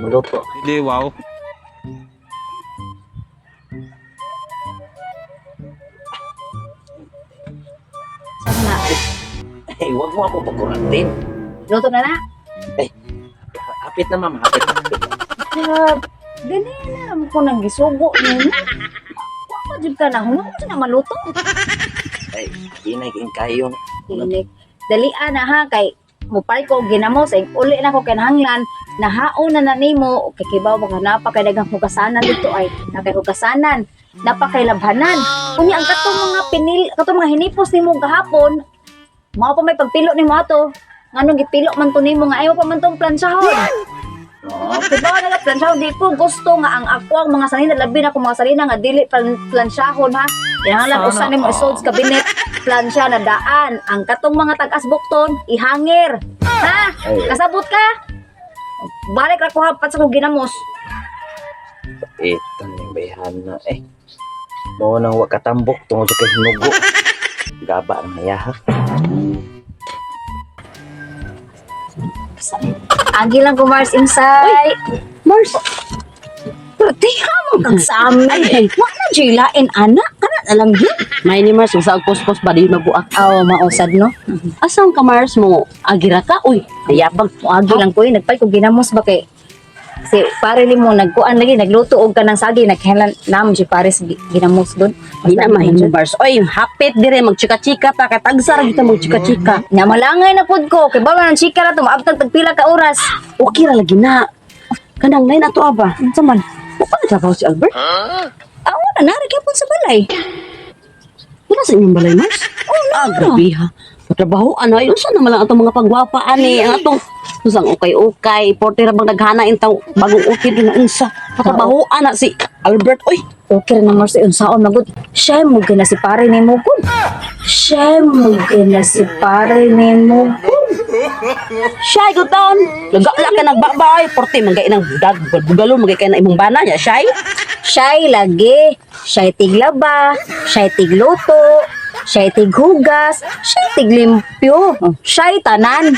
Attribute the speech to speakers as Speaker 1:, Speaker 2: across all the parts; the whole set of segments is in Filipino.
Speaker 1: maluto.
Speaker 2: Hindi, wow.
Speaker 3: Sana.
Speaker 1: Eh, huwag mo ako pagkurantin.
Speaker 3: Luto na na.
Speaker 1: Hapit na, ma'am. Hapit.
Speaker 3: Ganyan na naman ko nang gisugo niya. Wala jud ka na. Huwag mo na maluto.
Speaker 1: Ay, inay kayo.
Speaker 3: Inik. Dalian na ha. Kay mupay ko ginamos. Ay uli na ko kinahanglan. Nahaon na nimo. Kay kibaw mga napakadagang hugasanan dito ay. Nakay-hugasanan. Napakailabhanan. Kunya ang katong mga katong mga hinipos nimo gahapon. Mga pa may pagpilo nimo ato. Nganong gipilo man to nimo nga ayaw pa man tong plansyahon. Oh, diba nga plansyahon di ko gusto nga ang ako ang mga salina labi na ko mga salina nga dili plansyahon ha. Kinahanglan usa nimo isold sa cabinet plansya na daan. Ang katong mga tag-asbukton ihangir. Ha? Kasabot ka? Balik ra ko hapat sa kong ginamos.
Speaker 1: Eh, tanong bayhan na. Eh, mo nang wakatambok tungod sa kay hinugo. Gaba ang nayaha.
Speaker 3: Agi lang ko Mars inside.
Speaker 4: Mars,
Speaker 3: Tiha mo kag sa amin.
Speaker 4: Ay.
Speaker 3: Wa na jilain anak. Kana na lang yun.
Speaker 4: may ni Mars, sa agpos-pos ba di mabuak?
Speaker 3: Aw, mausad no.
Speaker 4: Asang ka Mars mo? Agira ka? Uy, ayabang.
Speaker 3: Agi lang ko nagpay ko ginamos ba kay si pare ni mo nagkuan lagi nagluto og kanang sagi naghelan nam si pare sa ginamos doon.
Speaker 4: Di na mahin Mars. Oy, hapit dire magchika-chika ta katagsa ra kita magchika-chika.
Speaker 3: Nya malangay na pud ko kay bala nang chika na to maabtag tagpila ka oras.
Speaker 4: Okay ra lagi na. Kanang nay na to aba.
Speaker 3: Unsa man?
Speaker 4: Mo pa trabaho si Albert?
Speaker 3: Awa na nari gyapon sa balay.
Speaker 4: Wala sa inyong balay Mars? Ah, grabe ha. Trabaho ano ay unsa naman lang atong mga pagwapa ani ang atong usang ukay-ukay, porte ra bang naghana intaw bagong ukid na unsa. Patrabaho ana si Albert oy.
Speaker 3: Okay na Mars unsaon magud. Siya mo gina si pare nimo kun. Siya mo gina si pare nimo.
Speaker 4: Shy go down. Lagala ka nagbabay, porte man kay nang budag, bugalon man kay na imong bana niya, shy.
Speaker 3: Siya'y lagi, siya'y tiglaba, siya'y tigluto, siya'y tighugas, siya'y tiglimpyo, siya'y tanan.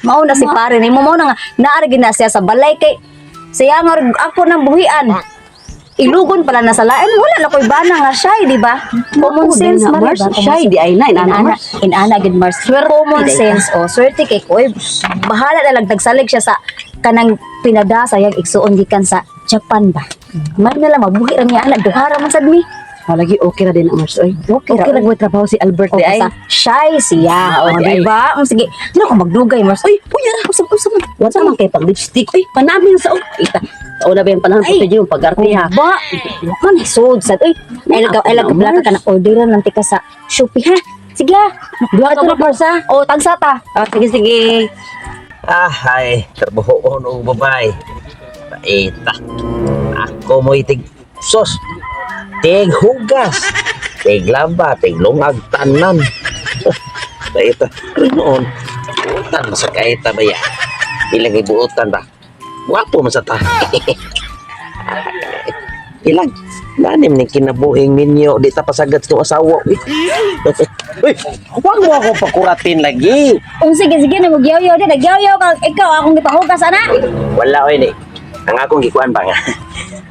Speaker 3: Mao na si pare ni mo, mao na nga, naarigi na siya sa balay kay, siya nga ako ng buhian. Ilugon pala na sa lain, wala na ko'y bana nga siya'y, di ba? Common sense,
Speaker 4: na
Speaker 3: man,
Speaker 4: Mars,
Speaker 3: diba?
Speaker 4: shy di ay na inana
Speaker 3: Inana,
Speaker 4: Mars.
Speaker 3: inana gid Mars. Common sense, oh, swerte kay ko, bahala na lang, tagsalig siya sa kanang pinada sayang igsuon gikan sa Japan ba? May na lang mabuhi ra niya anak duhara man sad mi.
Speaker 4: Malagi okay ra din ang Mars oy.
Speaker 3: Okay ra.
Speaker 4: Okay ra mo trabaho si Albert di ay.
Speaker 3: Sa shy siya.
Speaker 4: Oo,
Speaker 3: O,
Speaker 4: di ay.
Speaker 3: di ba? Sige, di na ko magdugay Mars.
Speaker 4: Oy, puya ra usab man. Wa man kay pag lipstick oy, panamin sa ita. Tao na ba yung panahon
Speaker 3: Ay.
Speaker 4: pwede yung pag-arte ha.
Speaker 3: Ba, kan sold sad. Uy, ay lagaw blaka ka na orderan lang tika sa Shopee ha. Sige ha.
Speaker 4: Duha ka Mars ha.
Speaker 3: O tagsa ta.
Speaker 4: Ah, sige sige.
Speaker 1: Ah, ay, trabaho o babay. Paita. Ako mo itig sos. Tig hugas. Tig laba, tig lungag tanan. Paita. Noon. Buutan sa kaita ba yan? Ilang ibuutan ba? Wapo man sa ta. Ilang. Lanim ni kinabuhing minyo. Di ta pasagat sa asawa. Uy, huwag mo ako pakuratin lagi.
Speaker 3: Sige na magyaw-yaw din. Nagyaw-yaw ka. Ikaw akong gipahugas ana.
Speaker 1: Wala oy ni. Ang akong gikuan ba nga?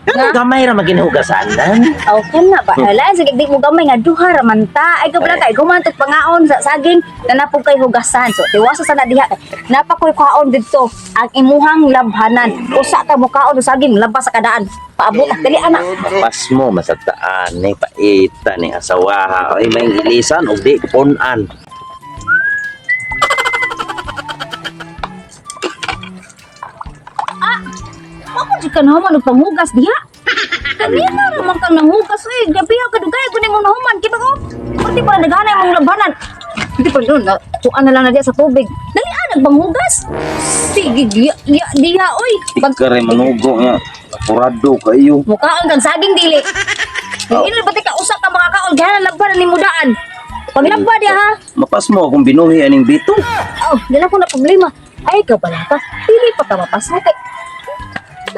Speaker 1: Ang gamay ra maginahugasan nan.
Speaker 3: Okay na ba? Hala, sige di mo gamay nga duha ra man ta. Ay ka pala kay gumantot pangaon sa saging na napog kay hugasan. So tiwasa sa na diha. Napakoy kaon didto ang imuhang labhanan. Usa ka mo kaon sa saging labas sa kadaan. Paabot dali ana.
Speaker 1: Pas mo masataan ni paita ni asawaha ay may ilisan og di punan.
Speaker 3: Ako di ka naman panghugas diha. Kanina naman kang nanghugas eh. Gabi ka dugay ko ni mo nahuman. Kita ko. Pati pa naghanay mong labhanan. Hindi pa doon. Tuan na lang na diya sa tubig. Dali anag banghugas. Sige diha oy.
Speaker 1: Kare manugo nga. Purado kayo.
Speaker 3: Mukhaon kang saging dili. Ino ba ka usa ka mga kaon gahan labhanan ni mudaan. Paglaba diha ha.
Speaker 1: Mapas mo akong binuhi aning bito.
Speaker 3: Oh, dala ko na problema. Ay ka pala ka. Dili pa ka mapasay kay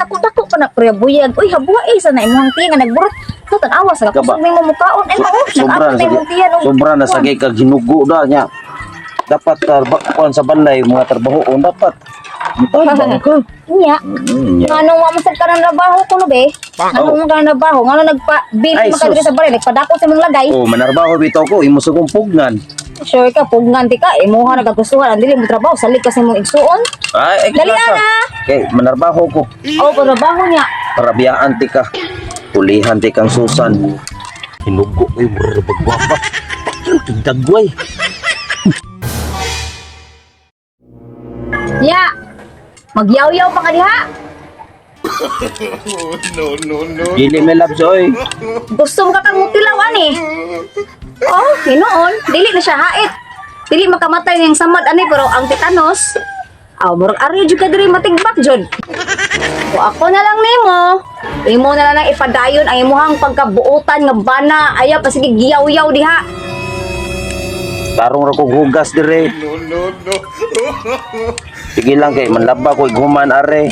Speaker 3: dako pa na priyabuyag. Uy, habuha sana imong tiyan nga nagburot. So, tanawa sa
Speaker 1: Kaba.
Speaker 3: kapos mo mukhaon. Ay, mao.
Speaker 1: Sobra na
Speaker 3: Nag-apit na imong tiyan.
Speaker 1: sobra na sagay kag hinugo da nya. Dapat kuan sa balay mga trabaho dapat Tabang ka.
Speaker 3: Nya.
Speaker 1: Mm, yeah.
Speaker 3: Anong mamasag ka ng trabaho ko no be? Anong ka ng trabaho? Ngano nagpa-bill
Speaker 1: Ay,
Speaker 3: makadiri
Speaker 1: sus.
Speaker 3: sa bare, nagpadako sa imong lagay.
Speaker 1: Oh, manarbaho bitaw ko, imo sugong pugnan.
Speaker 3: Sure ka, pugngan ti ka, imuha nagagustuhan, ang dili mo trabaho, salig ka sa imong igsuon.
Speaker 1: Ay,
Speaker 3: Dali,
Speaker 1: klasa.
Speaker 3: Ana.
Speaker 1: Okay, manarbaho ko.
Speaker 3: O, trabaho niya.
Speaker 1: Para biyaan ti ka. Pulihan ti kang susan. Hinugo ko yung bagwapa. Tigdagway.
Speaker 3: Ya. Magyaw-yaw pa ka diha.
Speaker 1: Dili may labsoy.
Speaker 3: Gusto mo ka kang mutilawan eh. Oh, hinoon, dili na siya hait. Dili makamatay niyang samad ani pero ang tetanos. Aw, murag ari jud ka diri matigbak jud. O ako na lang nimo. Imo na lang ipadayon ang imuhang pagkabuotan nga bana. Ayaw pa sige giyaw-yaw diha.
Speaker 1: Tarong ra ko hugas dire. Sige lang kay manlaba ko iguman are.